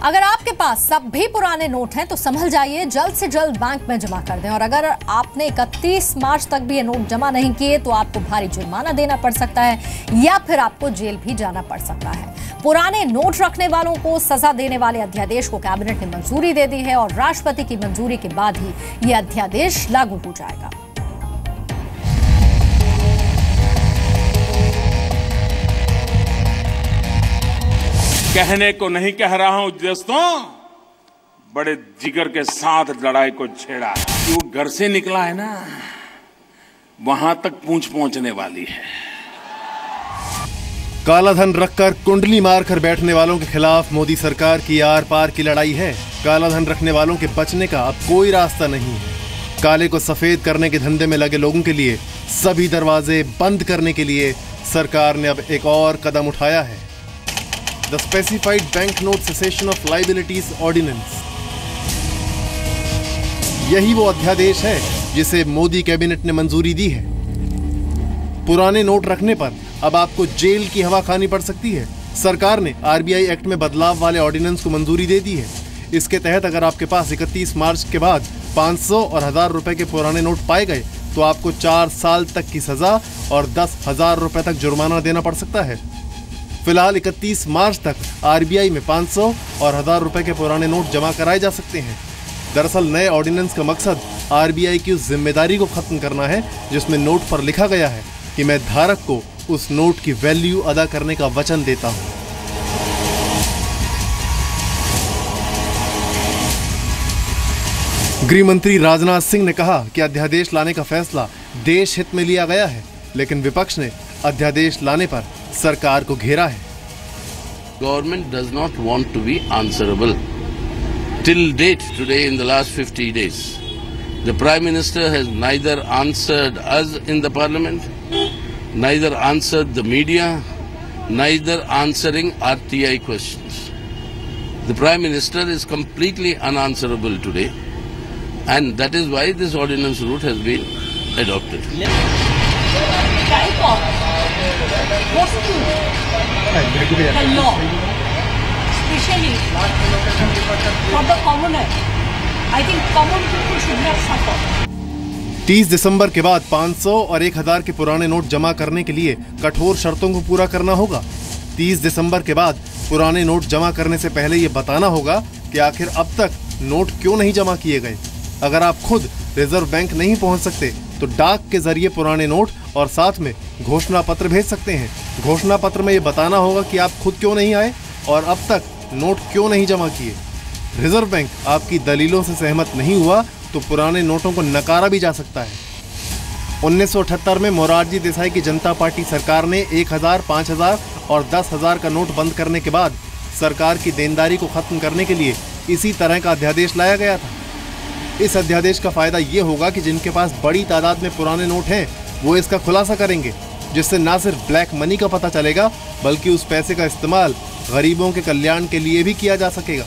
अगर आपके पास सब भी पुराने नोट हैं तो संभल जाइए, जल्द से जल्द बैंक में जमा कर दें। और अगर आपने 31 मार्च तक भी ये नोट जमा नहीं किए तो आपको भारी जुर्माना देना पड़ सकता है या फिर आपको जेल भी जाना पड़ सकता है। पुराने नोट रखने वालों को सजा देने वाले अध्यादेश को कैबिनेट ने मंजूरी दे दी है और राष्ट्रपति की मंजूरी के बाद ही यह अध्यादेश लागू हो जाएगा। कहने को नहीं कह रहा हूं दोस्तों, बड़े जिगर के साथ लड़ाई को छेड़ा है। वो घर से निकला है ना, वहां तक पूंछ पहुंचने वाली है। काला धन रखकर कुंडली मारकर बैठने वालों के खिलाफ मोदी सरकार की आर पार की लड़ाई है। काला धन रखने वालों के बचने का अब कोई रास्ता नहीं है। काले को सफेद करने के धंधे में लगे लोगों के लिए सभी दरवाजे बंद करने के लिए सरकार ने अब एक और कदम उठाया है। The Specified Banknote Cessation of Liabilities Ordinance। यही वो अध्यादेश है जिसे मोदी कैबिनेट ने मंजूरी दी है। पुराने नोट रखने पर अब आपको जेल की हवा खानी पड़ सकती है। सरकार ने आरबीआई एक्ट में बदलाव वाले ऑर्डिनेंस को मंजूरी दे दी है। इसके तहत अगर आपके पास 31 मार्च के बाद 500 और 1000 रुपए के पुराने नोट पाए गए तो आपको 4 साल तक की सजा और 10,000 रुपए तक जुर्माना देना पड़ सकता है। फिलहाल 31 मार्च तक आरबीआई में 500 और 1000 रुपए के पुराने नोट जमा कराए जा सकते हैं। दरअसल नए ऑर्डिनेंस का मकसद आरबीआई की उस जिम्मेदारी को खत्म करना है जिसमें नोट पर लिखा गया है कि मैं धारक को उस नोट की वैल्यू अदा करने का वचन देता हूं। गृह मंत्री राजनाथ सिंह ने कहा कि अध्यादेश लाने का फैसला देश हित में लिया गया है, लेकिन विपक्ष ने अध्यादेश लाने पर सरकार को घेरा है। Government does not want to be answerable. Till date, today in the last 50 days, the Prime Minister has neither answered us in the Parliament, neither answered the media, neither answering RTI questions. The Prime Minister is completely unanswerable today, and that is why this ordinance route has been adopted. The law, especially for the commoner, I think common people should not suffer. 30 दिसंबर के बाद 500 और 1000 के पुराने note जमा करने के लिए कठोर शर्तों को पूरा करना होगा। 30 दिसंबर के बाद पुराने नोट जमा करने से पहले ये बताना होगा कि आखिर अब तक नोट क्यों नहीं जमा किए गए। अगर आप खुद रिजर्व बैंक नहीं पहुंच सकते तो डाक के जरिए पुराने नोट और साथ में घोषणा पत्र भेज सकते हैं। घोषणा पत्र में ये बताना होगा कि आप खुद क्यों नहीं आए और अब तक नोट क्यों नहीं जमा किए। रिजर्व बैंक आपकी दलीलों से सहमत नहीं हुआ तो पुराने नोटों को नकारा भी जा सकता है। 1978 में मोरारजी देसाई की जनता पार्टी सरकार ने 1000, 5000 और 10,000 का नोट बंद करने के बाद सरकार की देनदारी को खत्म करने के लिए इसी तरह का अध्यादेश लाया गया था। इस अध्यादेश का फायदा ये होगा कि जिनके पास बड़ी तादाद में पुराने नोट हैं वो इसका खुलासा करेंगे, जिससे न सिर्फ ब्लैक मनी का पता चलेगा बल्कि उस पैसे का इस्तेमाल गरीबों के कल्याण के लिए भी किया जा सकेगा।